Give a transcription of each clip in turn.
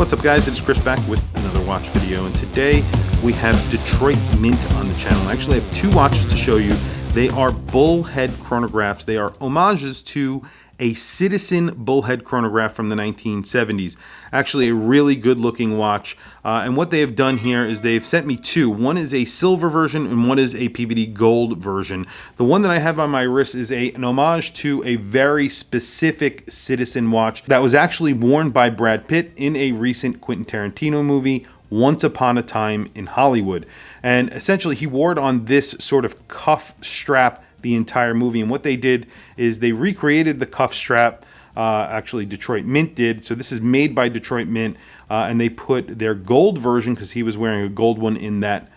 What's up guys, it's Chris back with another watch video, and today we have Detroit Mint on the channel. I actually have two watches to show you. They are Bullhead chronographs. They are homages to a Citizen Bullhead chronograph from the 1970s. Actually a really good looking watch, and what they have done here is they've sent me two. One is a silver version and one is a PVD gold version. The one that I have on my wrist is an homage to a very specific Citizen watch that was actually worn by Brad Pitt in a recent Quentin Tarantino movie, Once Upon a Time in Hollywood. And essentially he wore it on this sort of cuff strap the entire movie, and what they did is they recreated the cuff strap. Actually Detroit Mint did. So this is made by Detroit Mint, and they put their gold version, because he was wearing a gold one in that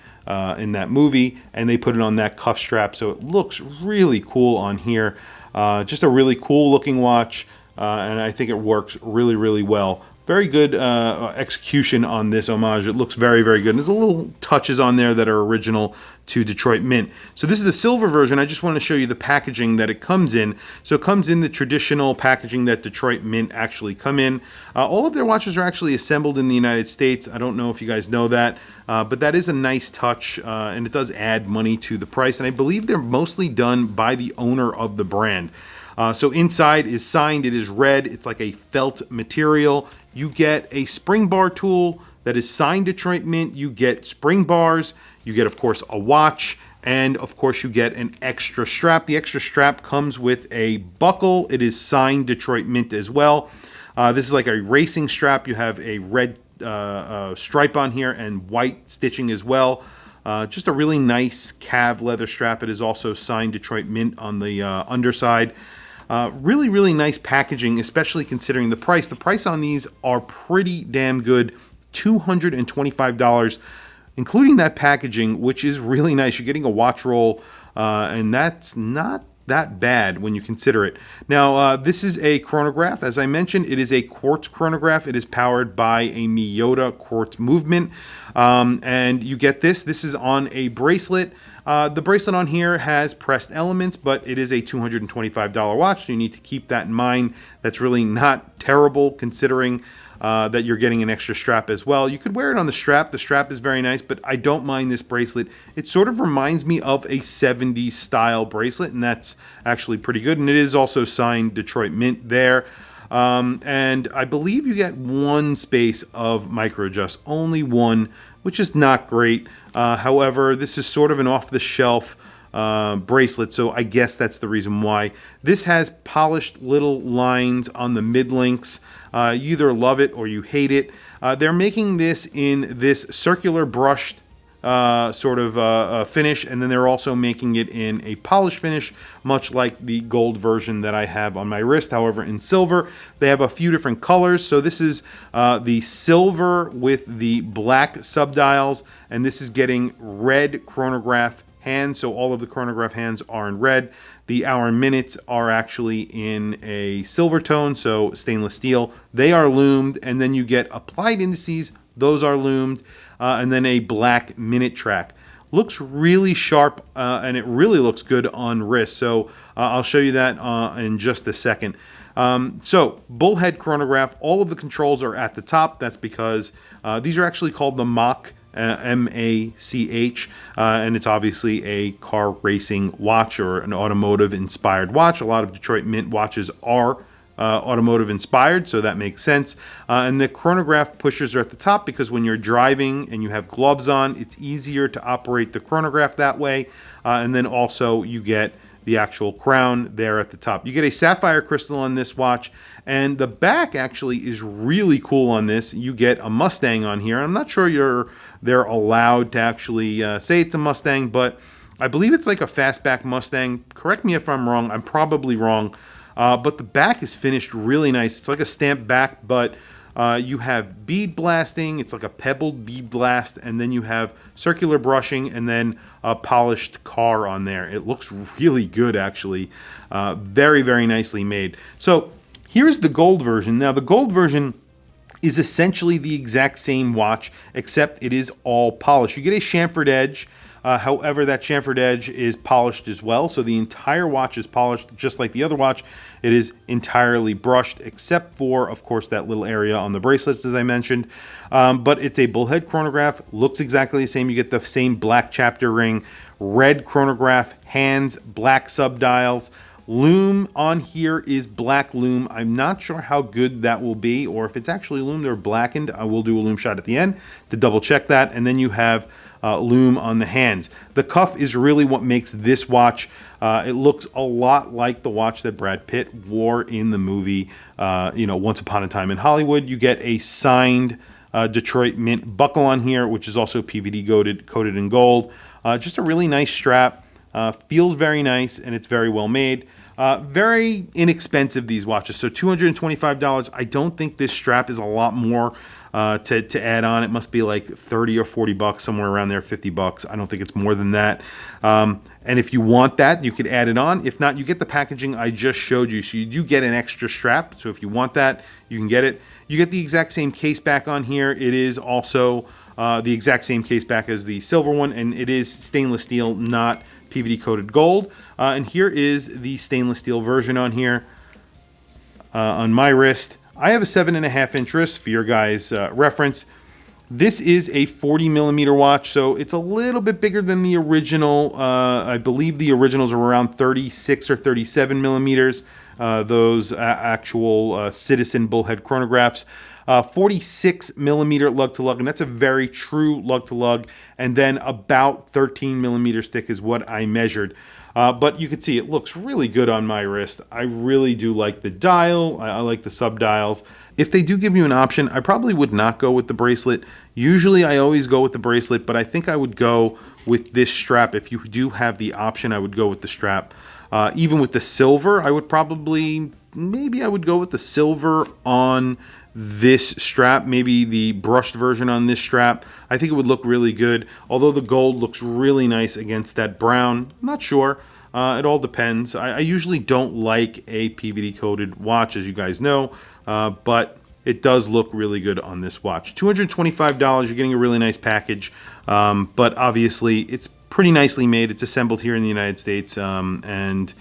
movie, and they put it on that cuff strap, so it looks really cool on here. Just a really cool looking watch, and I think it works really well. Very good execution on this homage. It looks very good. And there's a little touches on there that are original to Detroit Mint. So this is the silver version. I just want to show you the packaging that it comes in. So it comes in the traditional packaging that Detroit Mint actually come in. All of their watches are actually assembled in the United States. I don't know if you guys know that, but that is a nice touch, and it does add money to the price. And I believe they're mostly done by the owner of the brand. So inside is signed, it is red, it's like a felt material. You get a spring bar tool that is signed Detroit Mint, you get spring bars, you get of course a watch, and of course you get an extra strap. The extra strap comes with a buckle. It is signed Detroit Mint as well. This is like a racing strap. You have a red stripe on here and white stitching as well. Just a really nice calf leather strap. It is also signed Detroit Mint on the underside. Really nice packaging, especially considering the price. The price on these are pretty damn good, $225, including that packaging, which is really nice. You're getting a watch roll, and that's not that bad when you consider it. Now, this is a chronograph. As I mentioned, it is a quartz chronograph. It is powered by a Miyota quartz movement, and you get this. This is on a bracelet. The bracelet on here has pressed elements, but it is a $225 watch, so you need to keep that in mind. That's really not terrible considering that you're getting an extra strap as well. You could wear it on the strap. The strap is very nice, but I don't mind this bracelet. It sort of reminds me of a 70s style bracelet, and that's actually pretty good. And it is also signed Detroit Mint there. And I believe you get one space of micro adjust, only one, which is not great. However, this is sort of an off-the-shelf bracelet, so I guess that's the reason why. This has polished little lines on the mid links. You either love it or you hate it. They're making this in this circular brushed sort of finish, and then they're also making it in a polished finish, much like the gold version that I have on my wrist. However, in silver, they have a few different colors. So this is the silver with the black subdials, and this is getting red chronograph hands. So all of the chronograph hands are in red. The hour and minutes are actually in a silver tone, so stainless steel. They are lumed, and then you get applied indices. Those are lumed, and then a black minute track. Looks really sharp, and it really looks good on wrist. So I'll show you that in just a second. So Bullhead chronograph, all of the controls are at the top. That's because these are actually called the Mach, M-A-C-H, and it's obviously a car racing watch or an automotive inspired watch. A lot of Detroit Mint watches are automotive inspired, so that makes sense. And the chronograph pushers are at the top because when you're driving and you have gloves on, it's easier to operate the chronograph that way. And then also you get the actual crown there at the top. You get a sapphire crystal on this watch, and the back actually is really cool on this. You get a Mustang on here. I'm not sure they're allowed to actually say it's a Mustang, but I believe it's like a fastback Mustang. Correct me if I'm wrong. I'm probably wrong. But the back is finished really nice. It's like a stamped back, but you have bead blasting. It's like a pebbled bead blast, and then you have circular brushing, and then a polished car on there. It looks really good, actually. Very nicely made. So here's the gold version. Now the gold version is essentially the exact same watch, except it is all polished. You get a chamfered edge. However, that chamfered edge is polished as well, so the entire watch is polished just like the other watch. It is entirely brushed, except for, of course, that little area on the bracelets, as I mentioned. But it's a Bullhead chronograph, looks exactly the same. You get the same black chapter ring, red chronograph hands, black subdials. Lume on here is black lume. I'm not sure how good that will be, or if it's actually lumed or blackened. I will do a lume shot at the end to double check that. And then you have lume on the hands. The cuff is really what makes this watch. It looks a lot like the watch that Brad Pitt wore in the movie, Once Upon a Time in Hollywood. You get a signed Detroit Mint buckle on here, which is also PVD coated in gold. Just a really nice strap. Feels very nice, and it's very well made. Very inexpensive, these watches. So $225. I don't think this strap is a lot more to add on. It must be like 30 or 40 bucks, somewhere around there, 50 bucks. I don't think it's more than that. And if you want that, you could add it on. If not, you get the packaging I just showed you. So you do get an extra strap. So if you want that, you can get it. You get the exact same case back on here. It is also the exact same case back as the silver one, and it is stainless steel, not PVD coated gold. And here is the stainless steel version on here. On my wrist, I have a 7.5 inch wrist for your guys' reference. This is a 40 millimeter watch, so it's a little bit bigger than the original. I believe the originals are around 36 or 37 millimeters. Those actual Citizen Bullhead chronographs. 46 millimeter lug to lug, and that's a very true lug to lug. And then about 13 millimeters thick is what I measured. But you can see it looks really good on my wrist. I really do like the dial. I like the sub dials. If they do give you an option, I probably would not go with the bracelet. Usually I always go with the bracelet, but I think I would go with this strap. If you do have the option, I would go with the strap. Even with the silver, I would maybe I would go with the silver on this strap, maybe the brushed version on this strap. I think it would look really good, although the gold looks really nice against that brown. I'm not sure. It all depends. I usually don't like a PVD coated watch, as you guys know, but it does look really good on this watch. $225, you're getting a really nice package, but obviously it's pretty nicely made. It's assembled here in the United States, and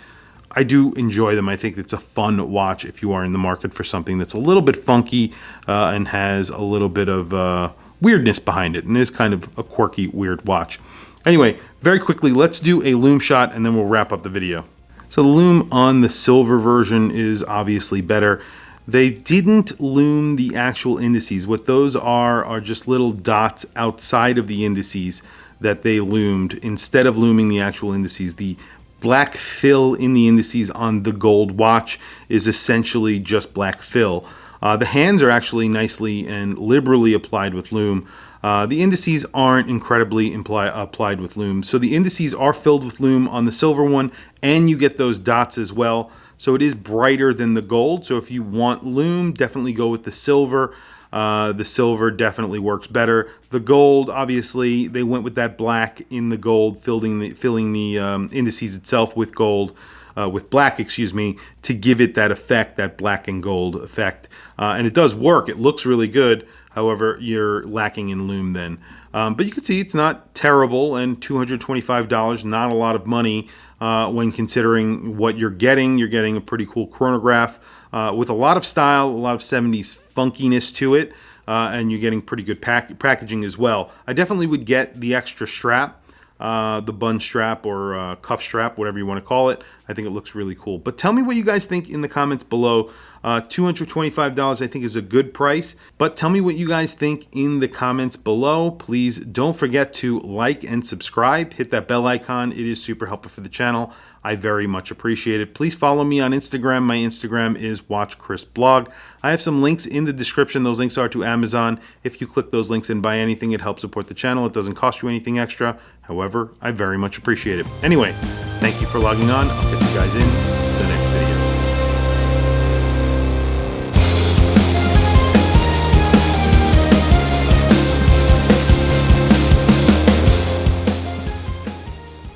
I do enjoy them. I think it's a fun watch if you are in the market for something that's a little bit funky and has a little bit of weirdness behind it, and is kind of a quirky, weird watch. Anyway, very quickly, let's do a lume shot, and then we'll wrap up the video. So the lume on the silver version is obviously better. They didn't lume the actual indices. What those are just little dots outside of the indices that they lumed instead of luming the actual indices. The black fill in the indices on the gold watch is essentially just black fill. The hands are actually nicely and liberally applied with lume. The indices aren't incredibly applied with lume. So the indices are filled with lume on the silver one, and you get those dots as well. So it is brighter than the gold. So if you want lume, definitely go with the silver. The silver definitely works better. The gold, obviously, they went with that black in the gold, filling the indices itself with gold, with black, to give it that effect, that black and gold effect. And it does work. It looks really good. However, you're lacking in lume then. But you can see it's not terrible, and $225, not a lot of money when considering what you're getting. You're getting a pretty cool chronograph with a lot of style, a lot of 70s funkiness to it, and you're getting pretty good packaging as well. I definitely would get the extra strap, the bun strap or cuff strap, whatever you want to call it. I think it looks really cool. But tell me what you guys think in the comments below. $225 I think is a good price, but tell me what you guys think in the comments below. Please don't forget to like and subscribe. Hit that bell icon. It is super helpful for the channel. I very much appreciate it. Please follow me on Instagram. My Instagram is WatchChrisBlog. I have some links in the description. Those links are to Amazon. If you click those links and buy anything, it helps support the channel. It doesn't cost you anything extra. However, I very much appreciate it. Anyway, thank you for logging on. I'll catch you guys in